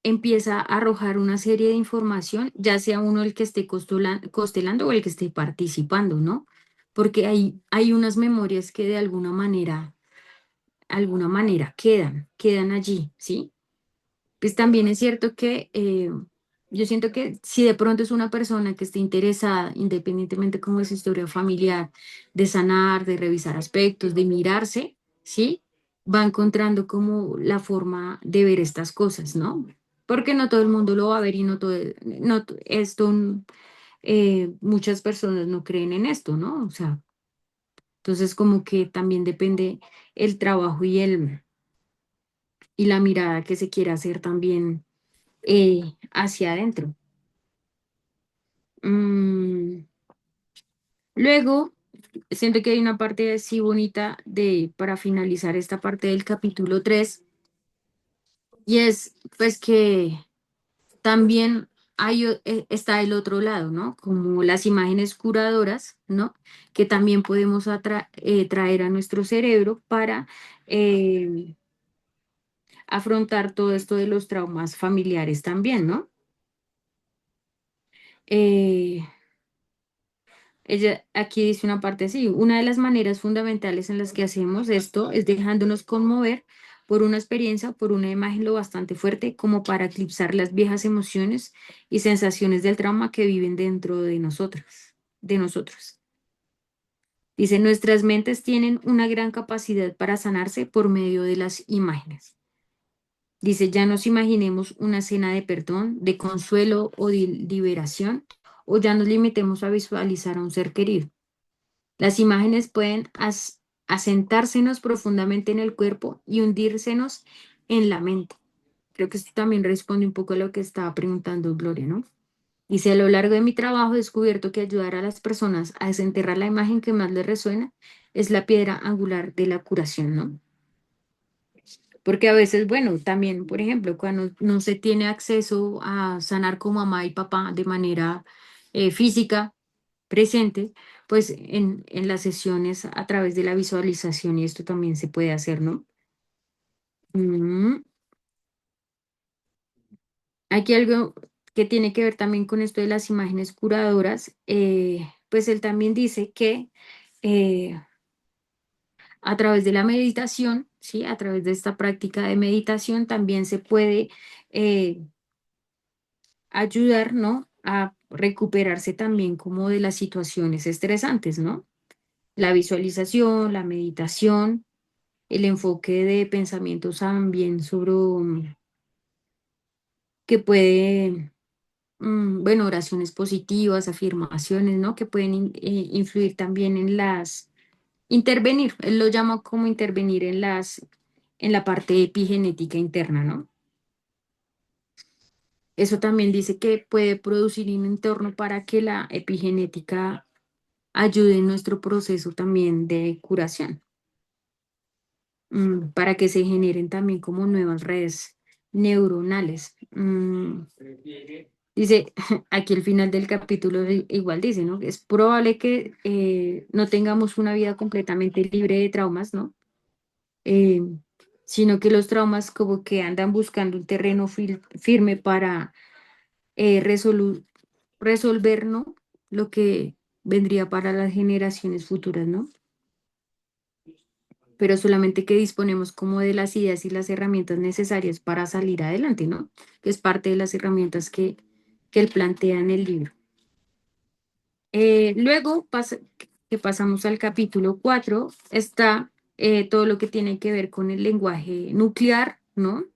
empieza a arrojar una serie de información, ya sea uno el que esté costelando o el que esté participando, ¿no? Porque hay unas memorias que de alguna manera quedan allí, ¿sí? Pues también es cierto que yo siento que si de pronto es una persona que esté interesada, independientemente como de su historia familiar, de sanar, de revisar aspectos, de mirarse, ¿sí? Va encontrando como la forma de ver estas cosas, ¿no? Porque no todo el mundo lo va a ver y no todo, no, muchas personas no creen en esto, ¿no? O sea, entonces como que también depende el trabajo y la mirada que se quiera hacer también hacia adentro. Mm, Luego, siento que hay una parte así bonita para finalizar esta parte del capítulo 3 y es pues que también está el otro lado, ¿no? Como las imágenes curadoras, ¿no? Que también podemos traer a nuestro cerebro para eh, afrontar todo esto de los traumas familiares también, ¿no? Eh, Ella aquí dice una parte así, una de las maneras fundamentales en las que hacemos esto es dejándonos conmover por una experiencia o por una imagen lo bastante fuerte como para eclipsar las viejas emociones y sensaciones del trauma que viven dentro de nosotros. Dice, nuestras mentes tienen una gran capacidad para sanarse por medio de las imágenes. Dice, ya nos imaginemos una escena de perdón, de consuelo o de liberación, o ya nos limitemos a visualizar a un ser querido. Las imágenes pueden asentársenos profundamente en el cuerpo y hundírsenos en la mente. Creo que esto también responde un poco a lo que estaba preguntando Gloria, ¿no? Dice, a lo largo de mi trabajo he descubierto que ayudar a las personas a desenterrar la imagen que más les resuena es la piedra angular de la curación, ¿no? Porque a veces, bueno, también, por ejemplo, cuando no se tiene acceso a sanar como mamá y papá de manera física, presente, pues en las sesiones a través de la visualización y esto también se puede hacer, ¿no? Mm, Aquí algo que tiene que ver también con esto de las imágenes curadoras, pues él también dice que eh, a través de la meditación, ¿sí? A través de esta práctica de meditación también se puede eh, ayudar, ¿no? A recuperarse también como de las situaciones estresantes, ¿no? La visualización, la meditación, el enfoque de pensamientos también sobre que puede, bueno, oraciones positivas, afirmaciones, ¿no? Que pueden influir también en intervenir, él lo llama como intervenir en la parte epigenética interna, ¿no? Eso también dice que puede producir un entorno para que la epigenética ayude en nuestro proceso también de curación, para que se generen también como nuevas redes neuronales. Dice, aquí al final del capítulo igual dice, ¿no? Es probable que no tengamos una vida completamente libre de traumas, ¿no? Eh, sino que los traumas como que andan buscando un terreno firme para resolver, ¿no? Lo que vendría para las generaciones futuras, ¿no? Pero solamente que disponemos como de las ideas y las herramientas necesarias para salir adelante, ¿no? Que es parte de las herramientas que él plantea en el libro. Luego que pasamos al capítulo 4 está todo lo que tiene que ver con el lenguaje nuclear, ¿no?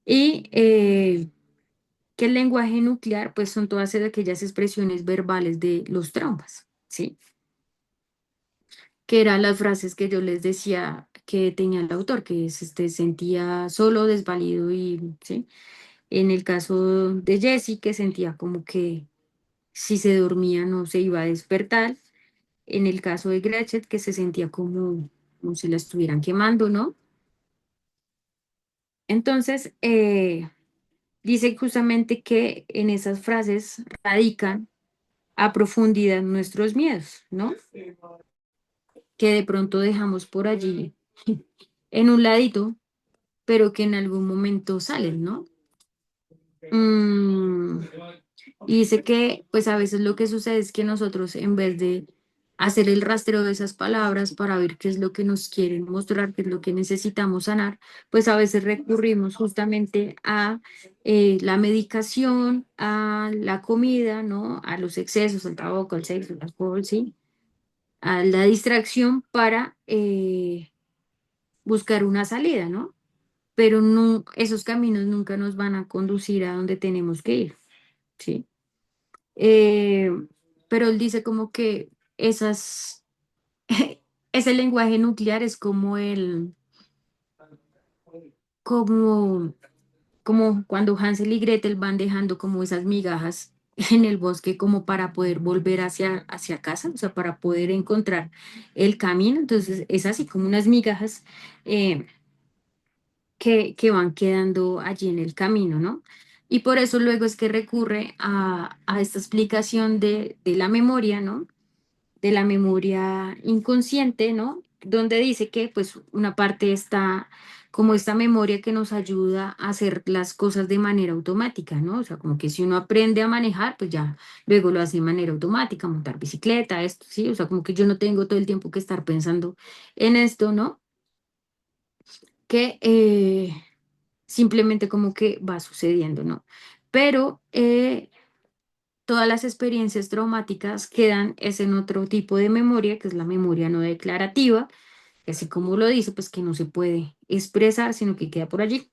Y que el lenguaje nuclear, pues son todas aquellas expresiones verbales de los traumas, ¿sí? Que eran las frases que yo les decía que tenía el autor, que se sentía solo, desvalido y, ¿sí? En el caso de Jessie, que sentía como que si se dormía no se iba a despertar. En el caso de Gretchen, que se sentía como si la estuvieran quemando, ¿no? Entonces, dice justamente que en esas frases radican a profundidad nuestros miedos, ¿no? Que de pronto dejamos por allí en un ladito, pero que en algún momento salen, ¿no? Mm, y dice que, pues a veces lo que sucede es que nosotros, en vez de hacer el rastreo de esas palabras para ver qué es lo que nos quieren mostrar, qué es lo que necesitamos sanar, pues a veces recurrimos justamente a la medicación, a la comida, ¿no? A los excesos, al tabaco, al sexo, al alcohol, ¿sí? A la distracción para buscar una salida, ¿no? Pero no, esos caminos nunca nos van a conducir a donde tenemos que ir, ¿sí? Eh, pero él dice como que esas, ese lenguaje nuclear es como, como cuando Hansel y Gretel van dejando como esas migajas en el bosque como para poder volver hacia casa, o sea, para poder encontrar el camino. Entonces, es así como unas migajas eh, que van quedando allí en el camino, ¿no? Y por eso luego es que recurre a esta explicación de la memoria, ¿no? De la memoria inconsciente, ¿no? Donde dice que pues una parte está como esta memoria que nos ayuda a hacer las cosas de manera automática, ¿no? O sea, como que si uno aprende a manejar, pues ya luego lo hace de manera automática, montar bicicleta, esto, sí, o sea, como que yo no tengo todo el tiempo que estar pensando en esto, ¿no? Que simplemente como que va sucediendo, ¿no? Pero todas las experiencias traumáticas quedan es en otro tipo de memoria, que es la memoria no declarativa, que así como lo dice, pues que no se puede expresar, sino que queda por allí.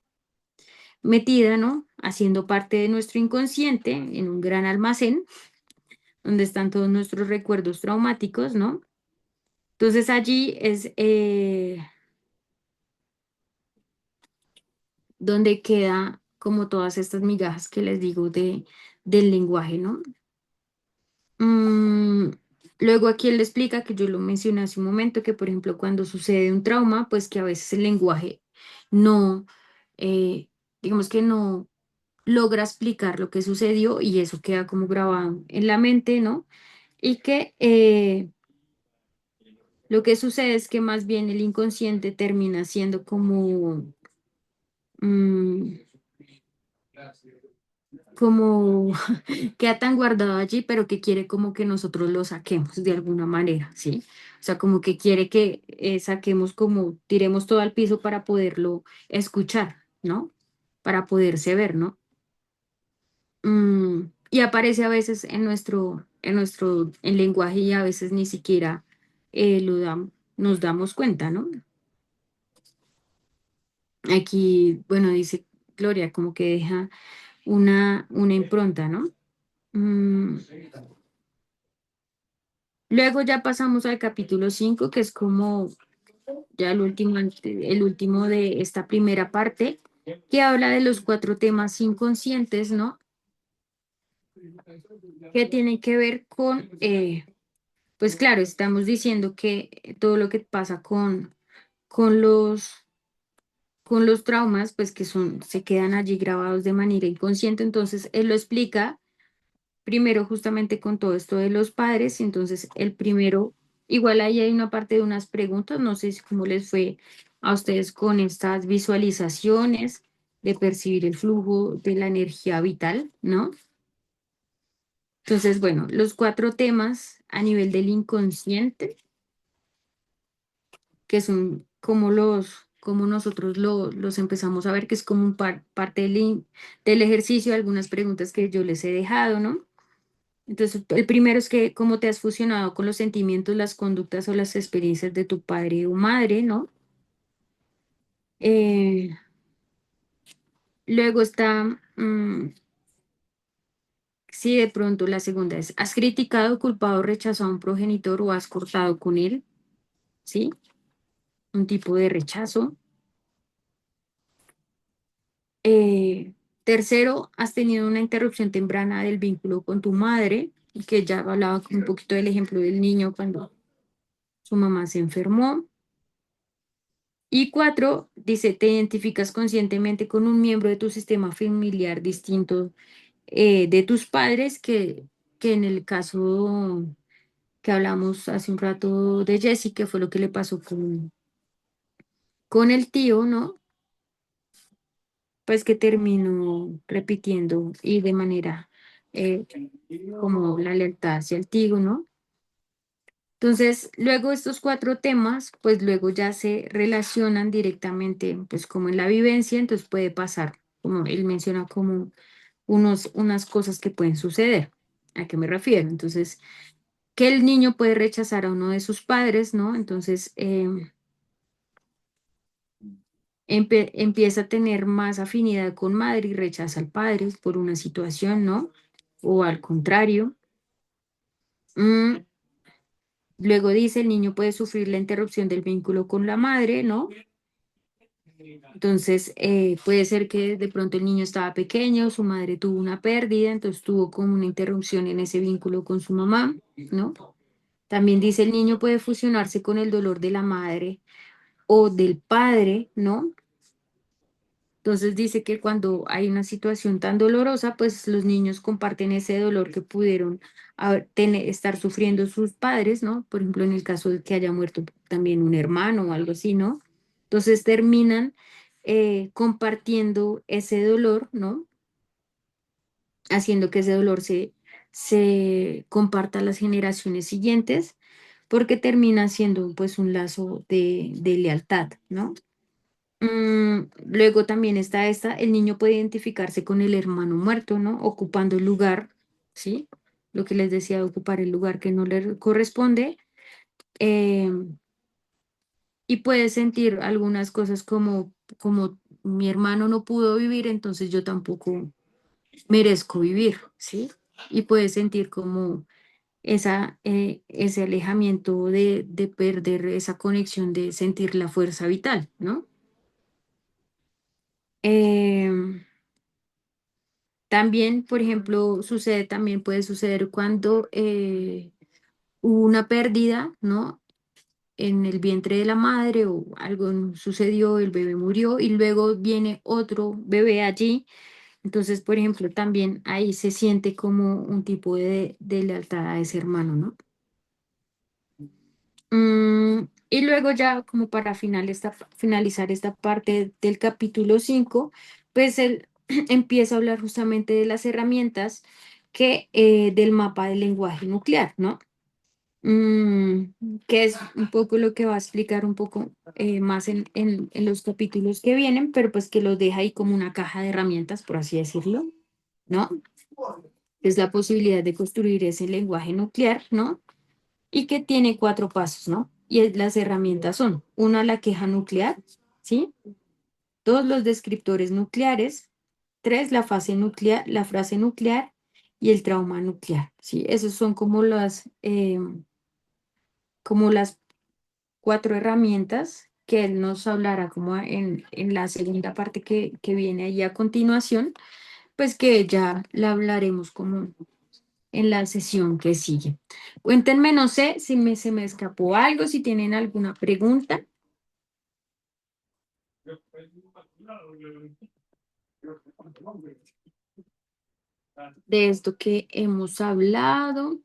metida, ¿no? Haciendo parte de nuestro inconsciente en un gran almacén donde están todos nuestros recuerdos traumáticos, ¿no? Entonces allí es donde queda como todas estas migajas que les digo del lenguaje, ¿no? Mm, luego aquí él le explica que yo lo mencioné hace un momento, que por ejemplo cuando sucede un trauma, pues que a veces el lenguaje no, eh, digamos que no logra explicar lo que sucedió y eso queda como grabado en la mente, ¿no? Y que lo que sucede es que más bien el inconsciente termina siendo como, mm, como queda tan guardado allí, pero que quiere como que nosotros lo saquemos de alguna manera, ¿sí? O sea, como que quiere que saquemos como, tiremos todo al piso para poderlo escuchar, ¿no? Para poderse ver, ¿no? Y aparece a veces en lenguaje y a veces ni siquiera nos damos cuenta, ¿no? Aquí, bueno, dice Gloria, como que deja una impronta, ¿no? Mm, Luego ya pasamos al capítulo 5 que es como ya el último de esta primera parte, que habla de los cuatro temas inconscientes, ¿no? Que tienen que ver con, pues claro, estamos diciendo que todo lo que pasa con con los traumas, pues que son, se quedan allí grabados de manera inconsciente, entonces él lo explica primero justamente con todo esto de los padres, entonces el primero, igual ahí hay una parte de unas preguntas, no sé cómo les fue a ustedes con estas visualizaciones de percibir el flujo de la energía vital, ¿no? Entonces, bueno, los cuatro temas a nivel del inconsciente, que son como como nosotros los empezamos a ver, que es como un parte del ejercicio, algunas preguntas que yo les he dejado, ¿no? Entonces, el primero es que cómo te has fusionado con los sentimientos, las conductas o las experiencias de tu padre o madre, ¿no? Eh, luego está, si de pronto la segunda es, ¿has criticado, culpado, rechazado a un progenitor o has cortado con él? ¿Sí? Un tipo de rechazo. Eh, tercero, ¿has tenido una interrupción temprana del vínculo con tu madre? Que ya hablaba un poquito del ejemplo del niño cuando su mamá se enfermó. Y cuatro, dice, te identificas conscientemente con un miembro de tu sistema familiar distinto de tus padres, que en el caso que hablamos hace un rato de Jessie, que fue lo que le pasó con el tío, ¿no? Pues que terminó repitiendo y de manera eh, como la lealtad hacia el tío, ¿no? Entonces, luego estos cuatro temas, pues luego ya se relacionan directamente, pues como en la vivencia, entonces puede pasar, como él menciona, como unas cosas que pueden suceder. ¿A qué me refiero? Entonces, que el niño puede rechazar a uno de sus padres, ¿no? Entonces, empieza a tener más afinidad con madre y rechaza al padre por una situación, ¿no? O al contrario. Mm, Luego dice, el niño puede sufrir la interrupción del vínculo con la madre, ¿no? Entonces, puede ser que de pronto el niño estaba pequeño, su madre tuvo una pérdida, entonces tuvo como una interrupción en ese vínculo con su mamá, ¿no? También dice, el niño puede fusionarse con el dolor de la madre o del padre, ¿no? Entonces dice que cuando hay una situación tan dolorosa, pues los niños comparten ese dolor que pudieron estar sufriendo sus padres, ¿no? Por ejemplo, en el caso de que haya muerto también un hermano o algo así, ¿no? Entonces terminan compartiendo ese dolor, ¿no? Haciendo que ese dolor se comparta a las generaciones siguientes, porque termina siendo pues un lazo de lealtad, ¿no? Luego también está el niño puede identificarse con el hermano muerto, ¿no? Ocupando el lugar, ¿sí? Lo que les decía, ocupar el lugar que no le corresponde. eh, y puede sentir algunas cosas como mi hermano no pudo vivir, entonces yo tampoco merezco vivir, ¿sí? Y puedes sentir como ese alejamiento de perder esa conexión, de sentir la fuerza vital, ¿no? Em, También, por ejemplo, también puede suceder cuando hubo una pérdida, ¿no? En el vientre de la madre o algo sucedió, el bebé murió y luego viene otro bebé allí. Entonces, por ejemplo, también ahí se siente como un tipo de lealtad a ese hermano, ¿no? Y luego ya como para finalizar esta parte del capítulo 5 pues él empieza a hablar justamente de las herramientas del mapa del lenguaje nuclear, ¿no? Mm, que es un poco lo que va a explicar un poco más en los capítulos que vienen, pero pues que los deja ahí como una caja de herramientas, por así decirlo, ¿no? Es la posibilidad de construir ese lenguaje nuclear, ¿no? Y que tiene cuatro pasos, ¿no? Las herramientas son, una, la queja nuclear, ¿sí? Dos, los descriptores nucleares. Tres, la frase nuclear y el trauma nuclear, ¿sí? Esos son como las cuatro herramientas que él nos hablará como en la segunda parte que viene ahí a continuación, pues que ya la hablaremos como en la sesión que sigue. Cuéntenme, no sé si se me escapó algo, si tienen alguna pregunta de esto que hemos hablado.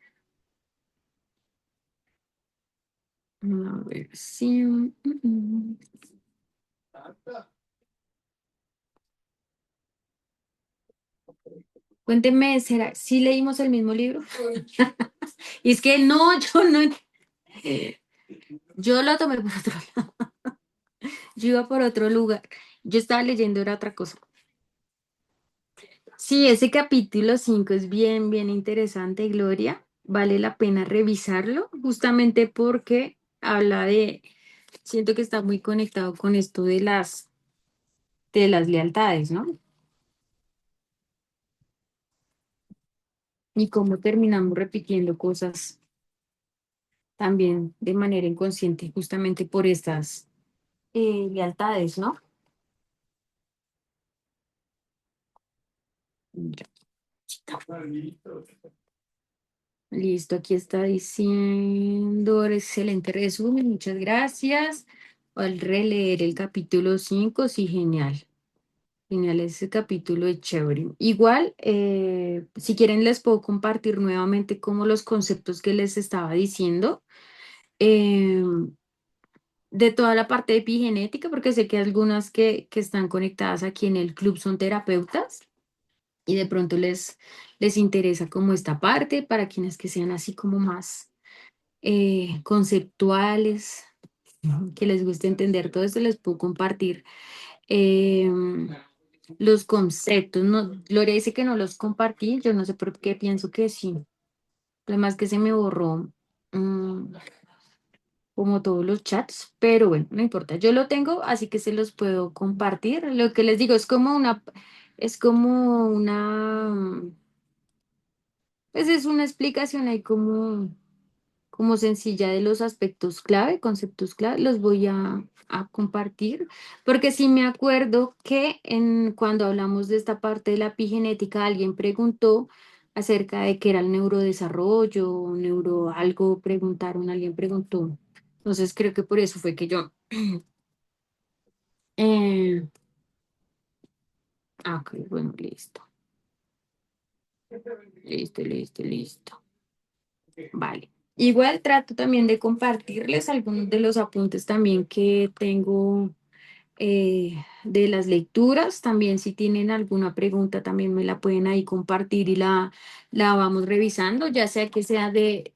A ver si. Cuéntenme, ¿será si leímos el mismo libro? Y es que no, yo no. Yo lo tomé por otro lado. Yo iba por otro lugar. Yo estaba leyendo, era otra cosa. Sí, ese capítulo 5 es bien, bien interesante, Gloria. Vale la pena revisarlo, justamente porque habla siento que está muy conectado con esto de las lealtades, ¿no? Y cómo terminamos repitiendo cosas también de manera inconsciente, justamente por estas lealtades, ¿no? Ya, listo, aquí está diciendo, excelente resumen, muchas gracias. Al releer el capítulo 5 sí, genial. Genial, ese capítulo es chévere. Igual, si quieren, les puedo compartir nuevamente como los conceptos que les estaba diciendo eh, de toda la parte de epigenética, porque sé que algunas que están conectadas aquí en el club son terapeutas y de pronto les interesa como esta parte para quienes que sean así como más conceptuales, que les guste entender todo esto, les puedo compartir em, los conceptos. No, Gloria dice que no los compartí, yo no sé por qué pienso que sí. Además que se me borró mm, como todos los chats, pero bueno, no importa. Yo lo tengo, así que se los puedo compartir. Lo que les digo es como una, pues es una explicación ahí como sencilla de los aspectos clave, conceptos clave, los voy a compartir, porque sí me acuerdo que cuando hablamos de esta parte de la epigenética, alguien preguntó acerca de qué era el neurodesarrollo, neuro algo, alguien preguntó. Entonces creo que por eso fue que yo... eh, ok, bueno, listo, listo, listo, listo. Vale. Igual trato también de compartirles algunos de los apuntes también que tengo de las lecturas. También si tienen alguna pregunta, también me la pueden ahí compartir y la vamos revisando, ya sea que sea de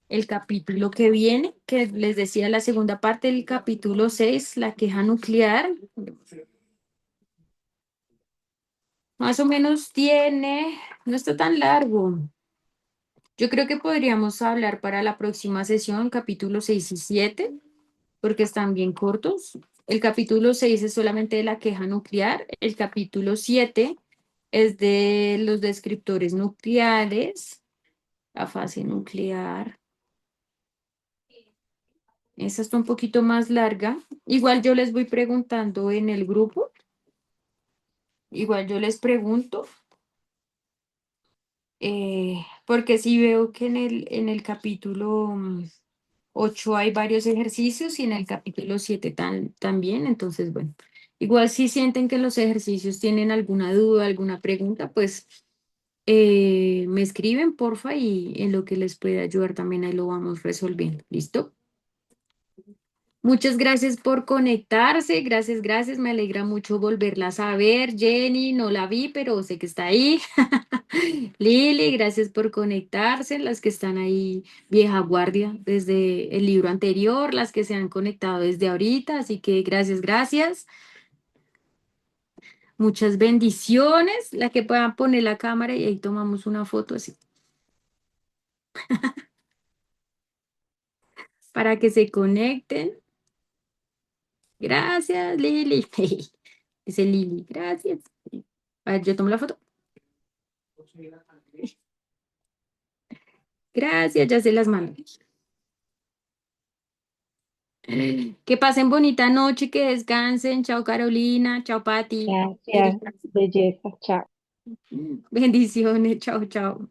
el capítulo que viene, que les decía la segunda parte del capítulo 6 la queja nuclear. Más o menos no está tan largo. Yo creo que podríamos hablar para la próxima sesión, capítulo 6 y 7 porque están bien cortos. El capítulo 6 es solamente de la queja nuclear. El capítulo 7 es de los descriptores nucleares, la fase nuclear. Esa está un poquito más larga. Igual yo les voy preguntando en el grupo. Igual yo les pregunto, porque sí veo que en el capítulo 8 hay varios ejercicios y en el capítulo 7 también. Entonces, bueno, igual si sienten que los ejercicios tienen alguna duda, alguna pregunta, pues me escriben, porfa, y en lo que les pueda ayudar también ahí lo vamos resolviendo. ¿Listo? Muchas gracias por conectarse, gracias, gracias, me alegra mucho volverlas a ver. Jenny, no la vi, pero sé que está ahí. Lili, gracias por conectarse, las que están ahí, vieja guardia, desde el libro anterior, las que se han conectado desde ahorita, así que gracias, gracias. Muchas bendiciones, la que puedan poner la cámara y ahí tomamos una foto así, para que se conecten. Gracias, Lili. Dice Lili, gracias. A ver, yo tomo la foto. Gracias, ya se las mando. Que pasen bonita noche, que descansen. Chao, Carolina. Chao, Pati. Gracias, Erika. belleza, chao. Bendiciones. Chao, chao.